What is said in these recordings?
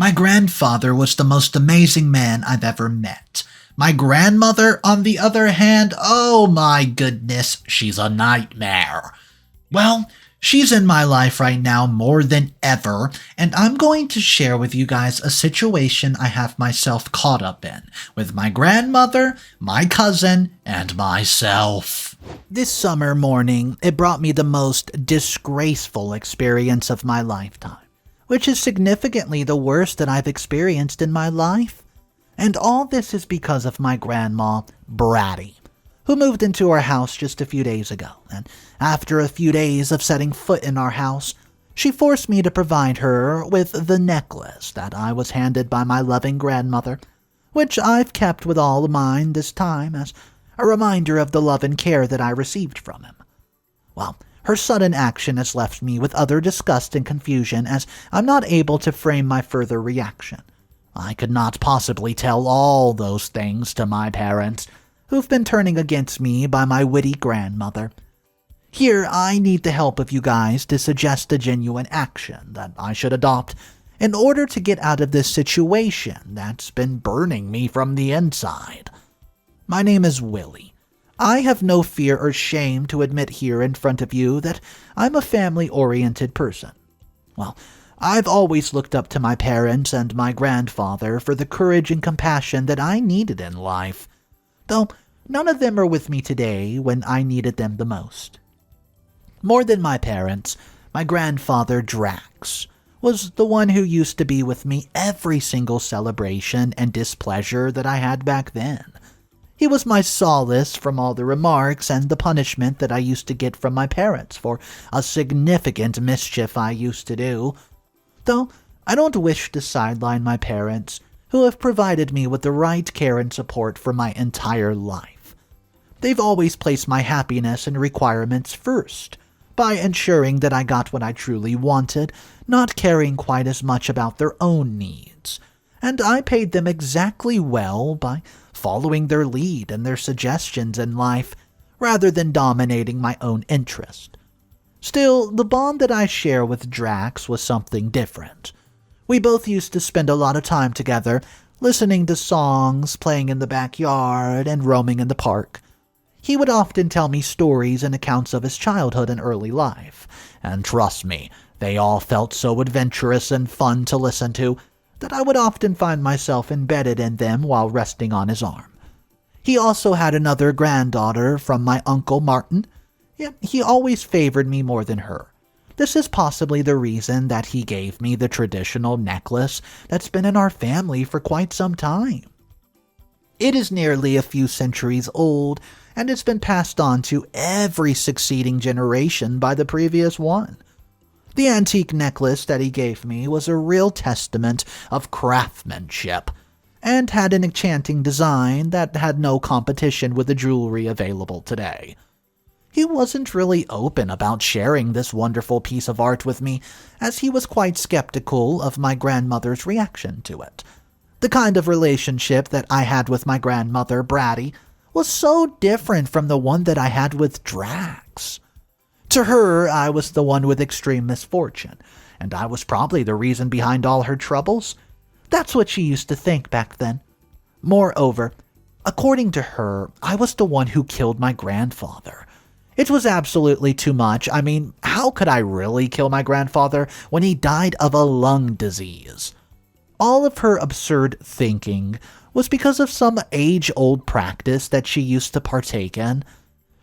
My grandfather was the most amazing man I've ever met. My grandmother, on the other hand, oh my goodness, she's a nightmare. Well, she's in my life right now more than ever, and I'm going to share with you guys a situation I have myself caught up in with my grandmother, my cousin, and myself. This summer morning, it brought me the most disgraceful experience of my lifetime, which is significantly the worst that I've experienced in my life. And all this is because of my grandma, Bratty, who moved into our house just a few days ago, and after a few days of setting foot in our house, she forced me to provide her with the necklace that I was handed by my loving grandmother, which I've kept with all of mine this time as a reminder of the love and care that I received from him. Well, her sudden action has left me with utter disgust and confusion as I'm not able to frame my further reaction. I could not possibly tell all those things to my parents, who've been turning against me by my witty grandmother. Here, I need the help of you guys to suggest a genuine action that I should adopt in order to get out of this situation that's been burning me from the inside. My name is Willy. I have no fear or shame to admit here in front of you that I'm a family-oriented person. Well, I've always looked up to my parents and my grandfather for the courage and compassion that I needed in life, though none of them are with me today when I needed them the most. More than my parents, my grandfather Drax was the one who used to be with me every single celebration and displeasure that I had back then. He was my solace from all the remarks and the punishment that I used to get from my parents for a significant mischief I used to do. Though I don't wish to sideline my parents, who have provided me with the right care and support for my entire life. They've always placed my happiness and requirements first, by ensuring that I got what I truly wanted, not caring quite as much about their own needs. And I paid them exactly well by following their lead and their suggestions in life, rather than dominating my own interest. Still, the bond that I share with Drax was something different. We both used to spend a lot of time together, listening to songs, playing in the backyard, and roaming in the park. He would often tell me stories and accounts of his childhood and early life, and trust me, they all felt so adventurous and fun to listen to that I would often find myself embedded in them while resting on his arm. He also had another granddaughter from my Uncle Martin, yet he always favored me more than her. This is possibly the reason that he gave me the traditional necklace that's been in our family for quite some time. It is nearly a few centuries old, and it's been passed on to every succeeding generation by the previous one. The antique necklace that he gave me was a real testament of craftsmanship, and had an enchanting design that had no competition with the jewelry available today. He wasn't really open about sharing this wonderful piece of art with me, as he was quite skeptical of my grandmother's reaction to it. The kind of relationship that I had with my grandmother, Bratty, was so different from the one that I had with Drax. To her, I was the one with extreme misfortune, and I was probably the reason behind all her troubles. That's what she used to think back then. Moreover, according to her, I was the one who killed my grandfather. It was absolutely too much. I mean, how could I really kill my grandfather when he died of a lung disease? All of her absurd thinking was because of some age-old practice that she used to partake in.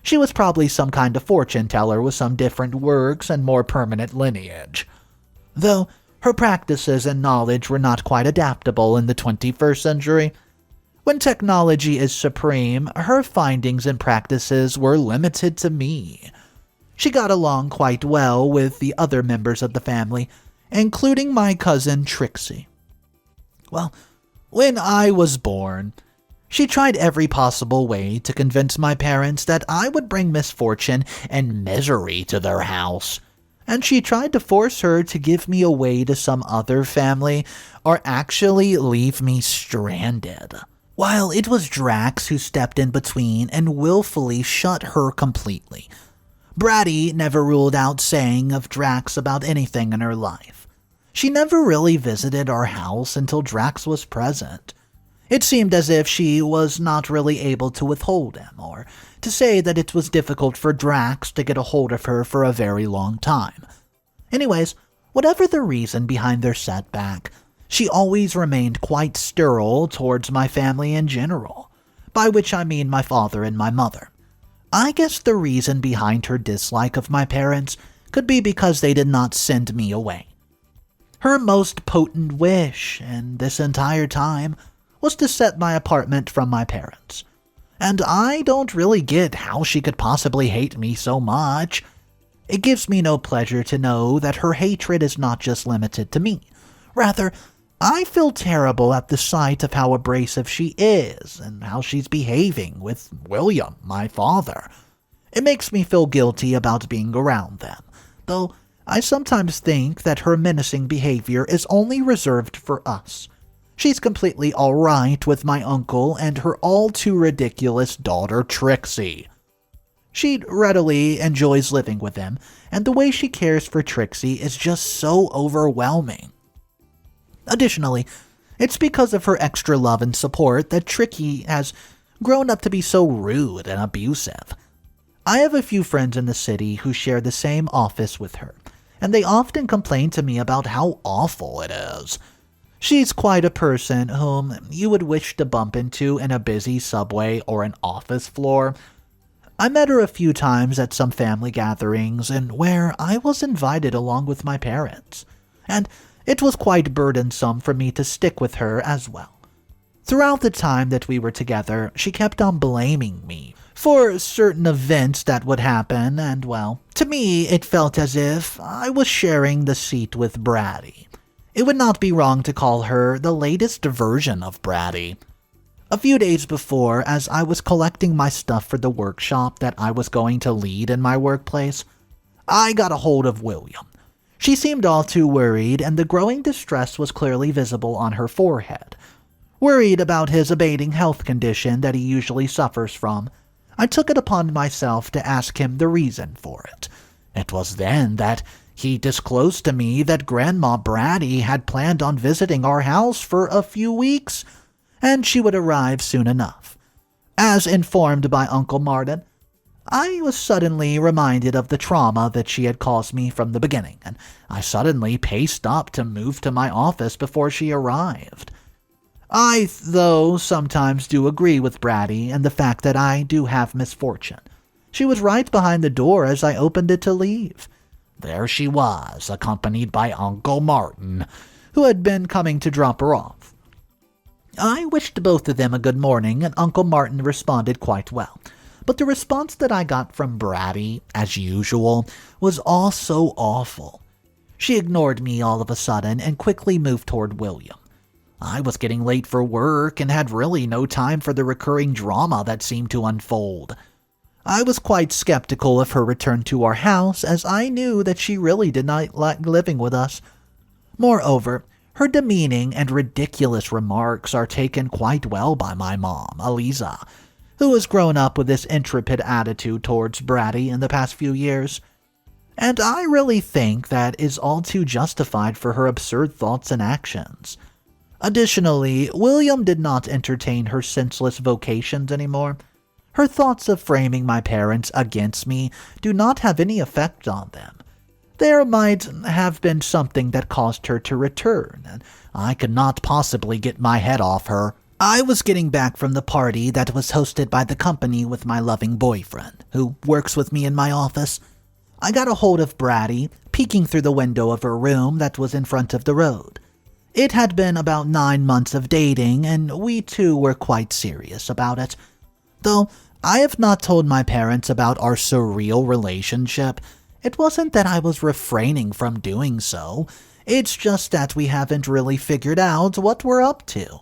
She was probably some kind of fortune teller with some different works and more permanent lineage. Though her practices and knowledge were not quite adaptable in the 21st century. When technology is supreme, her findings and practices were limited to me. She got along quite well with the other members of the family, including my cousin Trixcy. Well, when I was born, she tried every possible way to convince my parents that I would bring misfortune and misery to their house, and she tried to force her to give me away to some other family or actually leave me stranded. While it was Drax who stepped in between and willfully shut her completely. Bratty never ruled out saying of Drax about anything in her life. She never really visited our house until Drax was present. It seemed as if she was not really able to withhold him, or to say that it was difficult for Drax to get a hold of her for a very long time. Anyways, whatever the reason behind their setback, she always remained quite sterile towards my family in general, by which I mean my father and my mother. I guess the reason behind her dislike of my parents could be because they did not send me away. Her most potent wish in this entire time was to set my apartment from my parents. And I don't really get how she could possibly hate me so much. It gives me no pleasure to know that her hatred is not just limited to me. Rather, I feel terrible at the sight of how abrasive she is and how she's behaving with William, my father. It makes me feel guilty about being around them, though I sometimes think that her menacing behavior is only reserved for us. She's completely alright with my uncle and her all-too-ridiculous daughter Trixcy. She readily enjoys living with them, and the way she cares for Trixcy is just so overwhelming. Additionally, it's because of her extra love and support that Trixcy has grown up to be so rude and abusive. I have a few friends in the city who share the same office with her, and they often complain to me about how awful it is. She's quite a person whom you would wish to bump into in a busy subway or an office floor. I met her a few times at some family gatherings and where I was invited along with my parents, and it was quite burdensome for me to stick with her as well. Throughout the time that we were together, she kept on blaming me for certain events that would happen, and well, to me it felt as if I was sharing the seat with Bratty. It would not be wrong to call her the latest version of Bratty. A few days before, as I was collecting my stuff for the workshop that I was going to lead in my workplace, I got a hold of William. She seemed all too worried, and the growing distress was clearly visible on her forehead. Worried about his abating health condition that he usually suffers from, I took it upon myself to ask him the reason for it. It was then that he disclosed to me that Grandma Bratty had planned on visiting our house for a few weeks, and she would arrive soon enough. As informed by Uncle Martin, I was suddenly reminded of the trauma that she had caused me from the beginning, and I suddenly paced up to move to my office before she arrived. I, though, sometimes do agree with Bratty and the fact that I do have misfortune. She was right behind the door as I opened it to leave. There she was, accompanied by Uncle Martin, who had been coming to drop her off. I wished both of them a good morning, and Uncle Martin responded quite well. But the response that I got from Bratty, as usual, was all so awful. She ignored me all of a sudden and quickly moved toward William. I was getting late for work and had really no time for the recurring drama that seemed to unfold. I was quite skeptical of her return to our house, as I knew that she really did not like living with us. Moreover, her demeaning and ridiculous remarks are taken quite well by my mom, Eliza, who has grown up with this intrepid attitude towards Bratty in the past few years. And I really think that is all too justified for her absurd thoughts and actions. Additionally, William did not entertain her senseless vocations anymore. Her thoughts of framing my parents against me do not have any effect on them. There might have been something that caused her to return, and I could not possibly get my head off her. I was getting back from the party that was hosted by the company with my loving boyfriend, who works with me in my office. I got a hold of Bratty, peeking through the window of her room that was in front of the road. It had been about 9 months of dating, and we two were quite serious about it. Though I have not told my parents about our surreal relationship, it wasn't that I was refraining from doing so. It's just that we haven't really figured out what we're up to.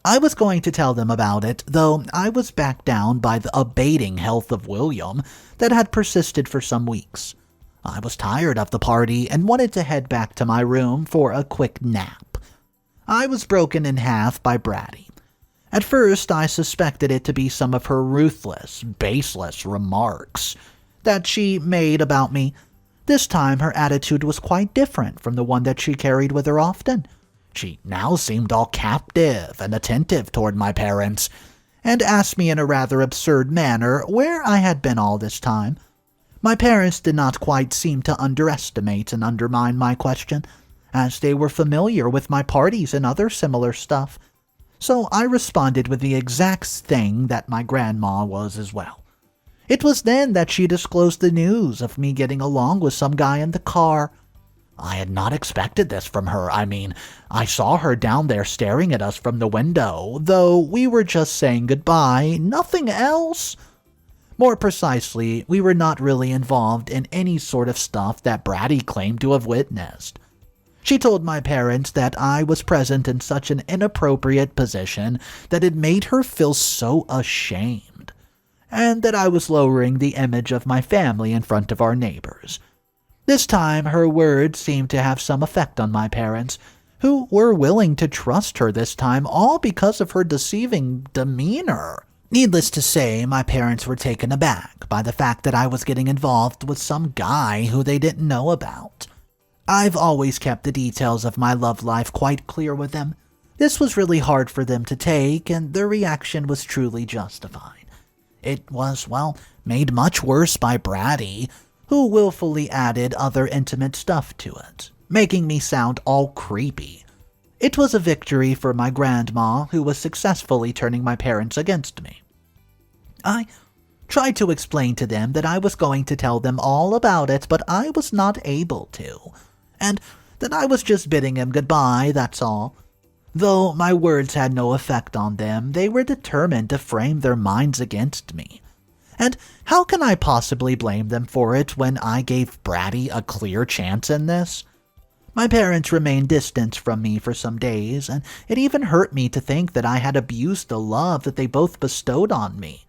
I was going to tell them about it, though I was backed down by the abating health of William that had persisted for some weeks. I was tired of the party and wanted to head back to my room for a quick nap. I was broken in half by Bratty. At first, I suspected it to be some of her ruthless, baseless remarks that she made about me. This time her attitude was quite different from the one that she carried with her often. She now seemed all captive and attentive toward my parents, and asked me in a rather absurd manner where I had been all this time. My parents did not quite seem to underestimate and undermine my question, as they were familiar with my parties and other similar stuff. So I responded with the exact thing that my grandma was as well. It was then that she disclosed the news of me getting along with some guy in the car. I had not expected this from her. I mean, I saw her down there staring at us from the window, though we were just saying goodbye, nothing else. More precisely, we were not really involved in any sort of stuff that Bratty claimed to have witnessed. She told my parents that I was present in such an inappropriate position that it made her feel so ashamed, and that I was lowering the image of my family in front of our neighbors. This time her words seemed to have some effect on my parents, who were willing to trust her this time, all because of her deceiving demeanor. Needless to say, my parents were taken aback by the fact that I was getting involved with some guy who they didn't know about. I've always kept the details of my love life quite clear with them. This was really hard for them to take, and their reaction was truly justified. It was, made much worse by Bratty, who willfully added other intimate stuff to it, making me sound all creepy. It was a victory for my grandma, who was successfully turning my parents against me. I tried to explain to them that I was going to tell them all about it, but I was not able to, and that I was just bidding them goodbye, that's all. Though my words had no effect on them, they were determined to frame their minds against me. And how can I possibly blame them for it when I gave Bratty a clear chance in this? My parents remained distant from me for some days, and it even hurt me to think that I had abused the love that they both bestowed on me.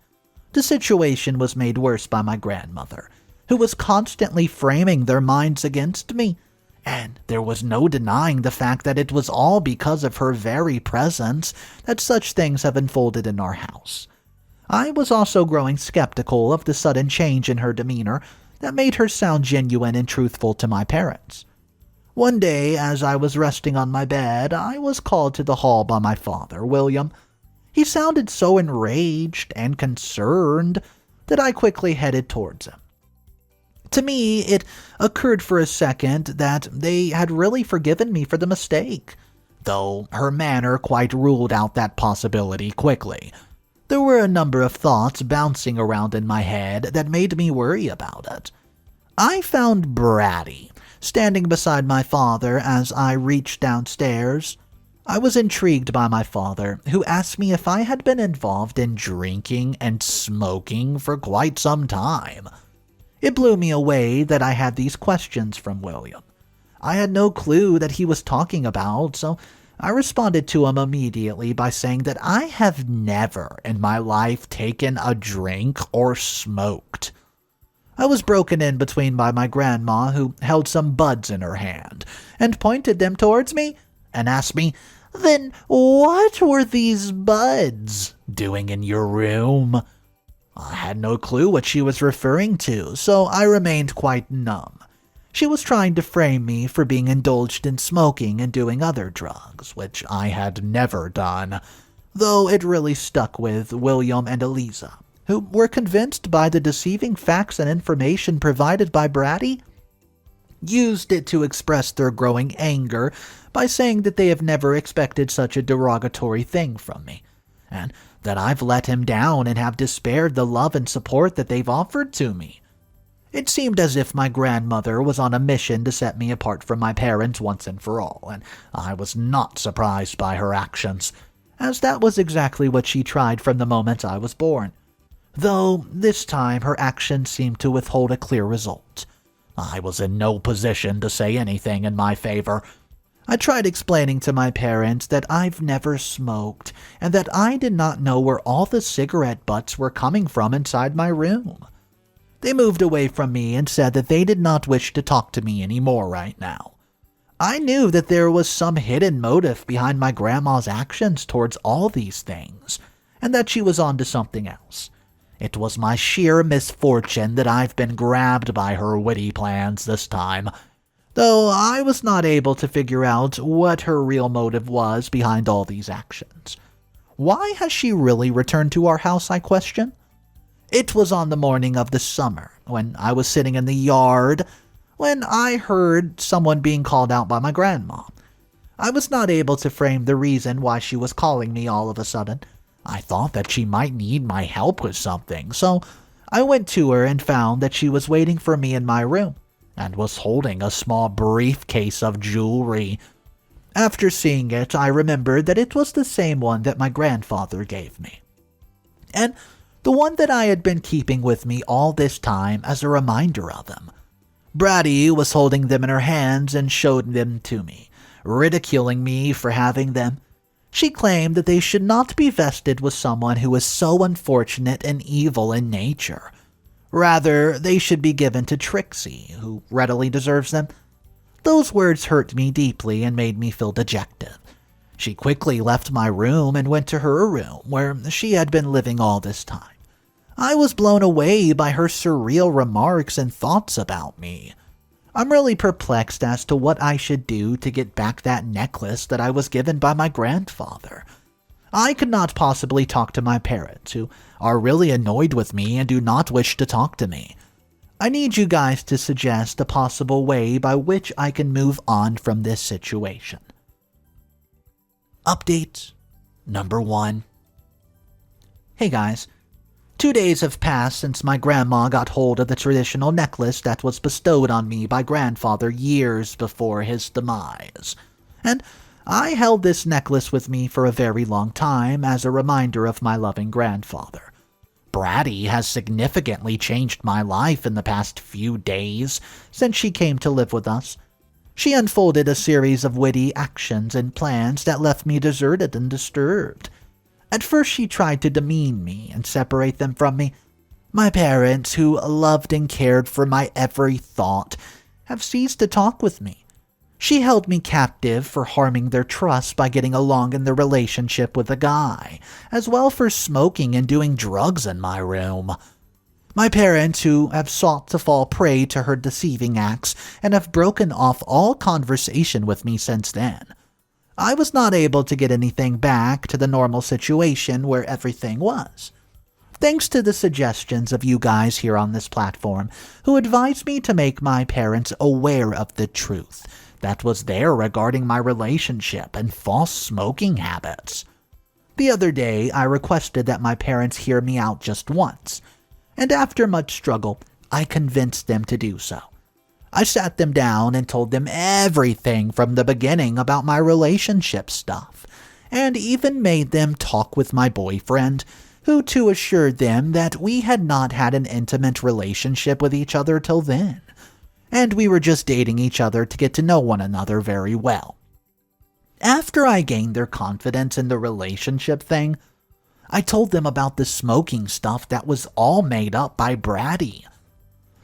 The situation was made worse by my grandmother, who was constantly framing their minds against me, and there was no denying the fact that it was all because of her very presence that such things have unfolded in our house. I was also growing skeptical of the sudden change in her demeanor that made her sound genuine and truthful to my parents. One day, as I was resting on my bed, I was called to the hall by my father, William. He sounded so enraged and concerned that I quickly headed towards him. To me, it occurred for a second that they had really forgiven me for the mistake, though her manner quite ruled out that possibility quickly. There were a number of thoughts bouncing around in my head that made me worry about it. I found Bratty standing beside my father as I reached downstairs. I was intrigued by my father, who asked me if I had been involved in drinking and smoking for quite some time. It blew me away that I had these questions from William. I had no clue that he was talking about, so I responded to him immediately by saying that I have never in my life taken a drink or smoked. I was broken in between by my grandma, who held some buds in her hand and pointed them towards me and asked me, "Then what were these buds doing in your room?" I had no clue what she was referring to, so I remained quite numb. She was trying to frame me for being indulged in smoking and doing other drugs, which I had never done, though it really stuck with William and Eliza, who were convinced by the deceiving facts and information provided by Bratty, used it to express their growing anger by saying that they have never expected such a derogatory thing from me, and that I've let him down and have despaired the love and support that they've offered to me. It seemed as if my grandmother was on a mission to set me apart from my parents once and for all, and I was not surprised by her actions, as that was exactly what she tried from the moment I was born. Though this time her actions seemed to withhold a clear result. I was in no position to say anything in my favor. I tried explaining to my parents that I've never smoked, and that I did not know where all the cigarette butts were coming from inside my room. They moved away from me and said that they did not wish to talk to me anymore right now. I knew that there was some hidden motive behind my grandma's actions towards all these things, and that she was on to something else. It was my sheer misfortune that I've been grabbed by her witty plans this time, though I was not able to figure out what her real motive was behind all these actions. Why has she really returned to our house, I question? It was on the morning of the summer, when I was sitting in the yard, when I heard someone being called out by my grandma. I was not able to frame the reason why she was calling me all of a sudden. I thought that she might need my help with something, so I went to her and found that she was waiting for me in my room, and was holding a small briefcase of jewelry. After seeing it, I remembered that it was the same one that my grandfather gave me, and the one that I had been keeping with me all this time as a reminder of him. Bratty was holding them in her hands and showed them to me, ridiculing me for having them. She claimed that they should not be vested with someone who is so unfortunate and evil in nature. Rather, they should be given to Trixcy, who readily deserves them. Those words hurt me deeply and made me feel dejected. She quickly left my room and went to her room, where she had been living all this time. I was blown away by her surreal remarks and thoughts about me. I'm really perplexed as to what I should do to get back that necklace that I was given by my grandfather. I could not possibly talk to my parents, who are really annoyed with me and do not wish to talk to me. I need you guys to suggest a possible way by which I can move on from this situation. Update number 1. Hey guys. 2 days have passed since my grandma got hold of the traditional necklace that was bestowed on me by grandfather years before his demise, and I held this necklace with me for a very long time as a reminder of my loving grandfather. Bratty has significantly changed my life in the past few days since she came to live with us. She unfolded a series of witty actions and plans that left me deserted and disturbed. At first she tried to demean me and separate them from me. My parents, who loved and cared for my every thought, have ceased to talk with me. She held me captive for harming their trust by getting along in their relationship with a guy, as well for smoking and doing drugs in my room. My parents, who have sought to fall prey to her deceiving acts and have broken off all conversation with me since then. I was not able to get anything back to the normal situation where everything was. Thanks to the suggestions of you guys here on this platform, who advised me to make my parents aware of the truth that was there regarding my relationship and false smoking habits. The other day, I requested that my parents hear me out just once, and after much struggle, I convinced them to do so. I sat them down and told them everything from the beginning about my relationship stuff, and even made them talk with my boyfriend, who too assured them that we had not had an intimate relationship with each other till then, and we were just dating each other to get to know one another very well. After I gained their confidence in the relationship thing, I told them about the smoking stuff that was all made up by Bratty.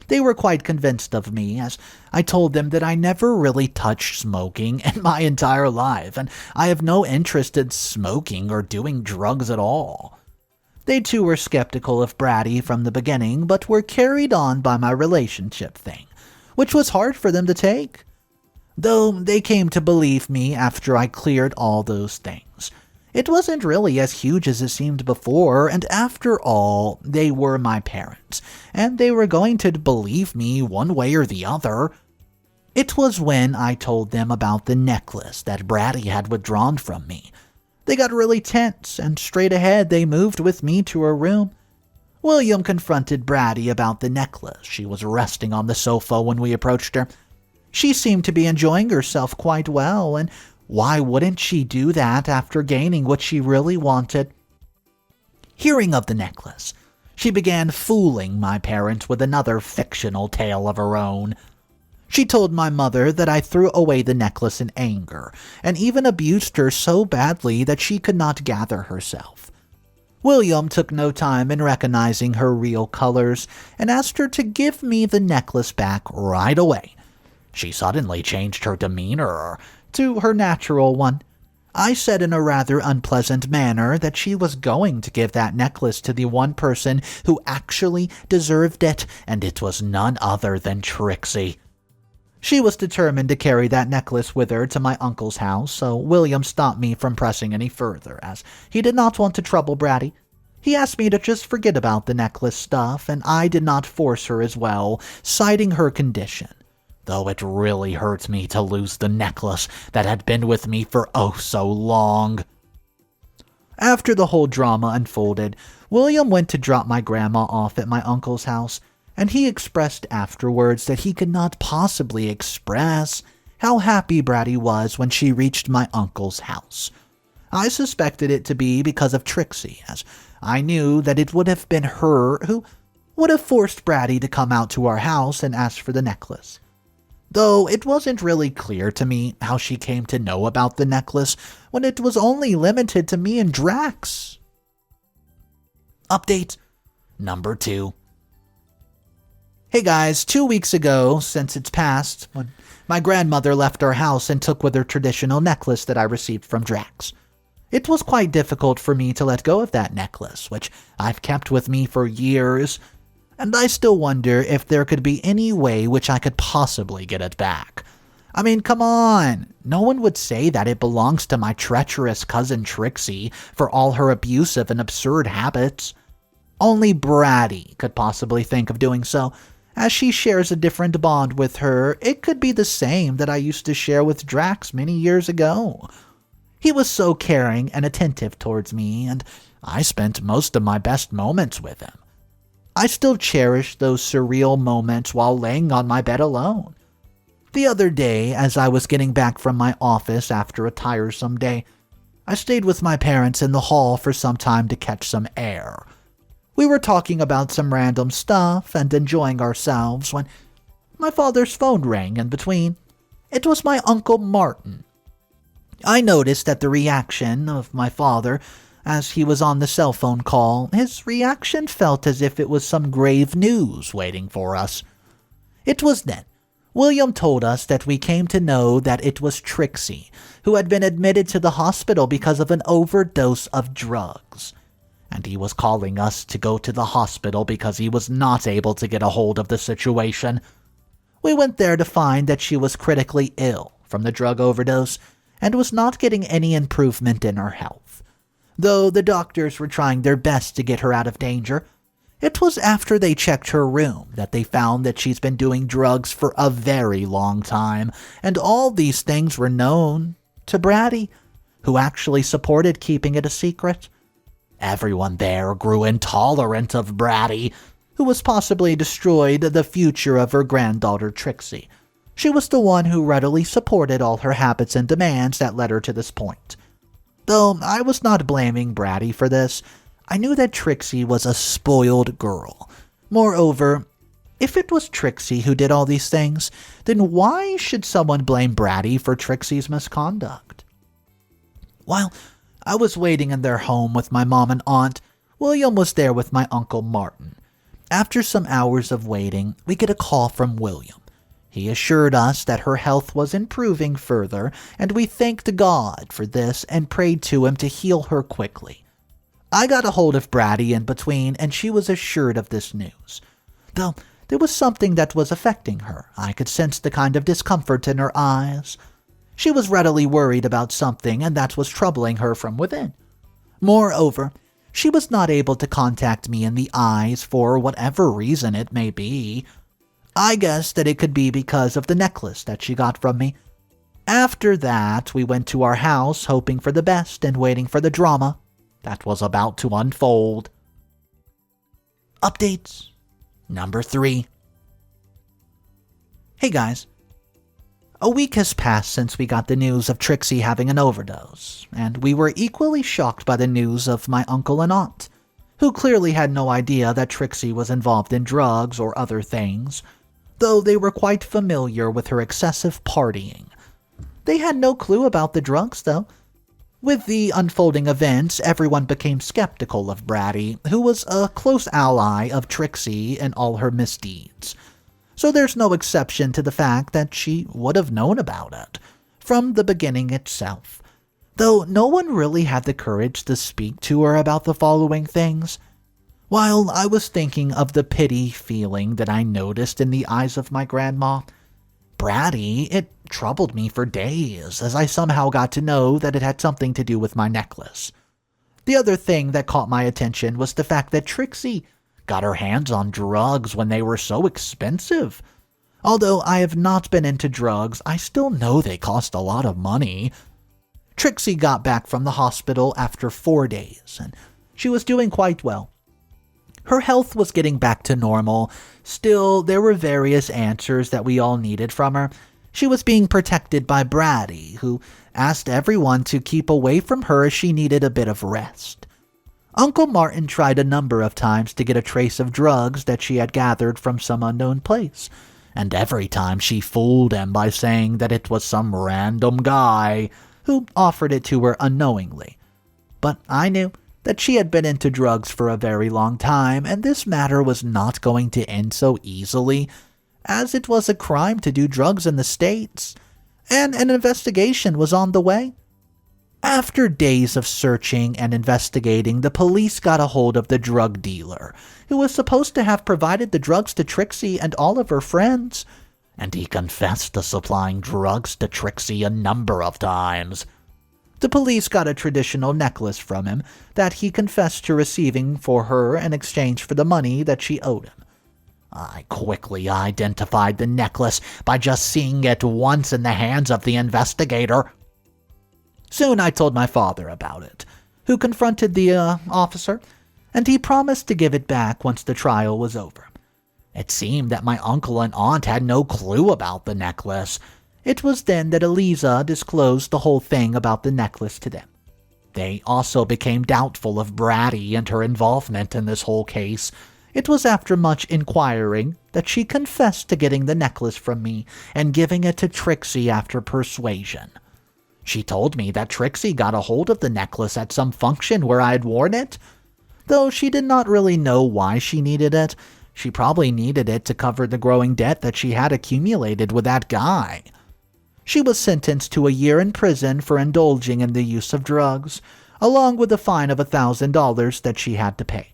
They were quite convinced of me, as I told them that I never really touched smoking in my entire life, and I have no interest in smoking or doing drugs at all. They too were skeptical of Bratty from the beginning, but were carried on by my relationship thing, which was hard for them to take. Though they came to believe me after I cleared all those things. It wasn't really as huge as it seemed before, and after all, they were my parents, and they were going to believe me one way or the other. It was when I told them about the necklace that Bratty had withdrawn from me. They got really tense, and straight ahead they moved with me to her room. William confronted Bratty about the necklace. She was resting on the sofa when we approached her. She seemed to be enjoying herself quite well, and why wouldn't she do that after gaining what she really wanted? Hearing of the necklace, she began fooling my parents with another fictional tale of her own. She told my mother that I threw away the necklace in anger, and even abused her so badly that she could not gather herself. William took no time in recognizing her real colors, and asked her to give me the necklace back right away. She suddenly changed her demeanor to her natural one. I said in a rather unpleasant manner that she was going to give that necklace to the one person who actually deserved it, and it was none other than Trixcy. She was determined to carry that necklace with her to my uncle's house, so William stopped me from pressing any further, as he did not want to trouble Bratty. He asked me to just forget about the necklace stuff, and I did not force her as well, citing her condition. Though it really hurt me to lose the necklace that had been with me for oh so long. After the whole drama unfolded, William went to drop my grandma off at my uncle's house, and he expressed afterwards that he could not possibly express how happy Bratty was when she reached my uncle's house. I suspected it to be because of Trixcy, as I knew that it would have been her who would have forced Bratty to come out to our house and ask for the necklace. Though it wasn't really clear to me how she came to know about the necklace when it was only limited to me and Drax. Update number 2. Hey guys, 2 weeks ago, since it's passed, when my grandmother left our house and took with her traditional necklace that I received from Drax. It was quite difficult for me to let go of that necklace, which I've kept with me for years, and I still wonder if there could be any way which I could possibly get it back. I mean, come on. No one would say that it belongs to my treacherous cousin Trixcy for all her abusive and absurd habits. Only Bratty could possibly think of doing so. As she shares a different bond with her, it could be the same that I used to share with Drax many years ago. He was so caring and attentive towards me, and I spent most of my best moments with him. I still cherish those surreal moments while laying on my bed alone. The other day, as I was getting back from my office after a tiresome day, I stayed with my parents in the hall for some time to catch some air. We were talking about some random stuff and enjoying ourselves when my father's phone rang in between. It was my Uncle Martin. I noticed that the reaction of my father as he was on the cell phone call, his reaction felt as if it was some grave news waiting for us. It was then William told us that we came to know that it was Trixcy, who had been admitted to the hospital because of an overdose of drugs. And he was calling us to go to the hospital because he was not able to get a hold of the situation. We went there to find that she was critically ill from the drug overdose and was not getting any improvement in her health. Though the doctors were trying their best to get her out of danger, it was after they checked her room that they found that she's been doing drugs for a very long time, and all these things were known to Bratty, who actually supported keeping it a secret. Everyone there grew intolerant of Bratty, who was possibly destroyed the future of her granddaughter Trixcy. She was the one who readily supported all her habits and demands that led her to this point. Though I was not blaming Bratty for this, I knew that Trixcy was a spoiled girl. Moreover, if it was Trixcy who did all these things, then why should someone blame Bratty for Trixcy's misconduct? While I was waiting in their home with my mom and aunt, William was there with my Uncle Martin. After some hours of waiting, we get a call from William. He assured us that her health was improving further, and we thanked God for this and prayed to him to heal her quickly. I got a hold of Bratty in between, and she was assured of this news. Though there was something that was affecting her. I could sense the kind of discomfort in her eyes. She was readily worried about something, and that was troubling her from within. Moreover, she was not able to contact me in the eyes for whatever reason it may be. I guessed that it could be because of the necklace that she got from me. After that, we went to our house hoping for the best and waiting for the drama that was about to unfold. Update number 3. Hey guys. A week has passed since we got the news of Trixcy having an overdose, and we were equally shocked by the news of my uncle and aunt, who clearly had no idea that Trixcy was involved in drugs or other things, though they were quite familiar with her excessive partying. They had no clue about the drugs, though. With the unfolding events, everyone became skeptical of Bratty, who was a close ally of Trixcy in all her misdeeds. So there's no exception to the fact that she would have known about it from the beginning itself. though no one really had the courage to speak to her about the following things. While I was thinking of the pity feeling that I noticed in the eyes of my grandma, Bratty, it troubled me for days, as I somehow got to know that it had something to do with my necklace. The other thing that caught my attention was the fact that Trixcy got her hands on drugs when they were so expensive. Although I have not been into drugs, I still know they cost a lot of money. Trixcy got back from the hospital after 4 days, and she was doing quite well. Her health was getting back to normal. Still, there were various answers that we all needed from her. She was being protected by Bratty, who asked everyone to keep away from her as she needed a bit of rest. Uncle Martin tried a number of times to get a trace of drugs that she had gathered from some unknown place, and every time she fooled him by saying that it was some random guy who offered it to her unknowingly. But I knew that she had been into drugs for a very long time, and this matter was not going to end so easily, as it was a crime to do drugs in the States, and an investigation was on the way. After days of searching and investigating, the police got a hold of the drug dealer, who was supposed to have provided the drugs to Trixcy and all of her friends, and he confessed to supplying drugs to Trixcy a number of times. The police got a traditional necklace from him that he confessed to receiving for her in exchange for the money that she owed him. I quickly identified the necklace by just seeing it once in the hands of the investigator. Soon I told my father about it, who confronted the officer, and he promised to give it back once the trial was over. It seemed that my uncle and aunt had no clue about the necklace. It was then that Eliza disclosed the whole thing about the necklace to them. They also became doubtful of Bratty and her involvement in this whole case. It was after much inquiring that she confessed to getting the necklace from me and giving it to Trixcy after persuasion. She told me that Trixcy got a hold of the necklace at some function where I had worn it. Though she did not really know why she needed it, she probably needed it to cover the growing debt that she had accumulated with that guy. She was sentenced to a year in prison for indulging in the use of drugs, along with a fine of $1,000 that she had to pay.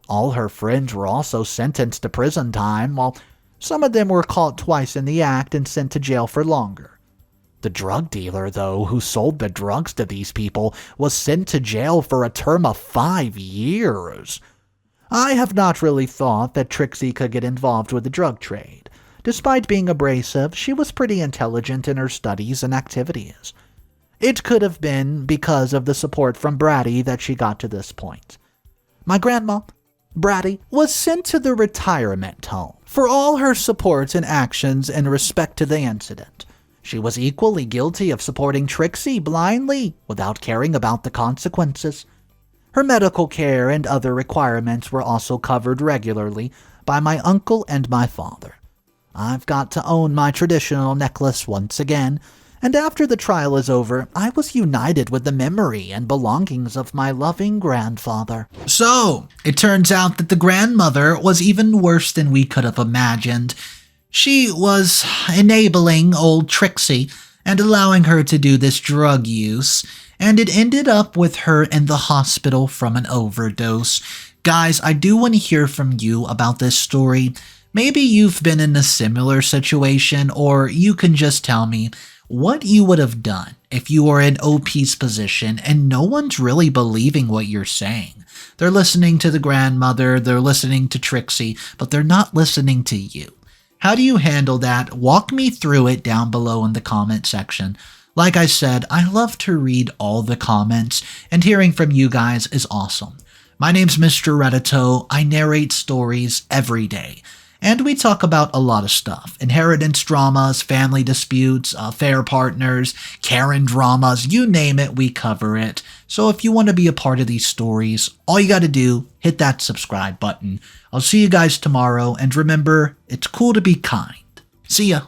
All her friends were also sentenced to prison time, while some of them were caught twice in the act and sent to jail for longer. The drug dealer, though, who sold the drugs to these people, was sent to jail for a term of 5 years. I have not really thought that Trixcy could get involved with the drug trade. Despite being abrasive, she was pretty intelligent in her studies and activities. It could have been because of the support from Bratty that she got to this point. My grandma, Bratty, was sent to the retirement home for all her support and actions in respect to the incident. She was equally guilty of supporting Trixcy blindly without caring about the consequences. Her medical care and other requirements were also covered regularly by my uncle and my father. I've got to own my traditional necklace once again, and after the trial is over, I was united with the memory and belongings of my loving grandfather. So, it turns out that the grandmother was even worse than we could have imagined. She was enabling old Trixcy and allowing her to do this drug use, and it ended up with her in the hospital from an overdose. Guys, I do want to hear from you about this story. Maybe you've been in a similar situation, or you can just tell me what you would have done if you were in OP's position and no one's really believing what you're saying. They're listening to the grandmother, they're listening to Trixcy, but they're not listening to you. How do you handle that? Walk me through it down below in the comment section. Like I said, I love to read all the comments, and hearing from you guys is awesome. My name's Mr. Redito. I narrate stories every day. And we talk about a lot of stuff. Inheritance dramas, family disputes, affair partners, Karen dramas, you name it, we cover it. So if you want to be a part of these stories, all you got to do, hit that subscribe button. I'll see you guys tomorrow, and remember, it's cool to be kind. See ya.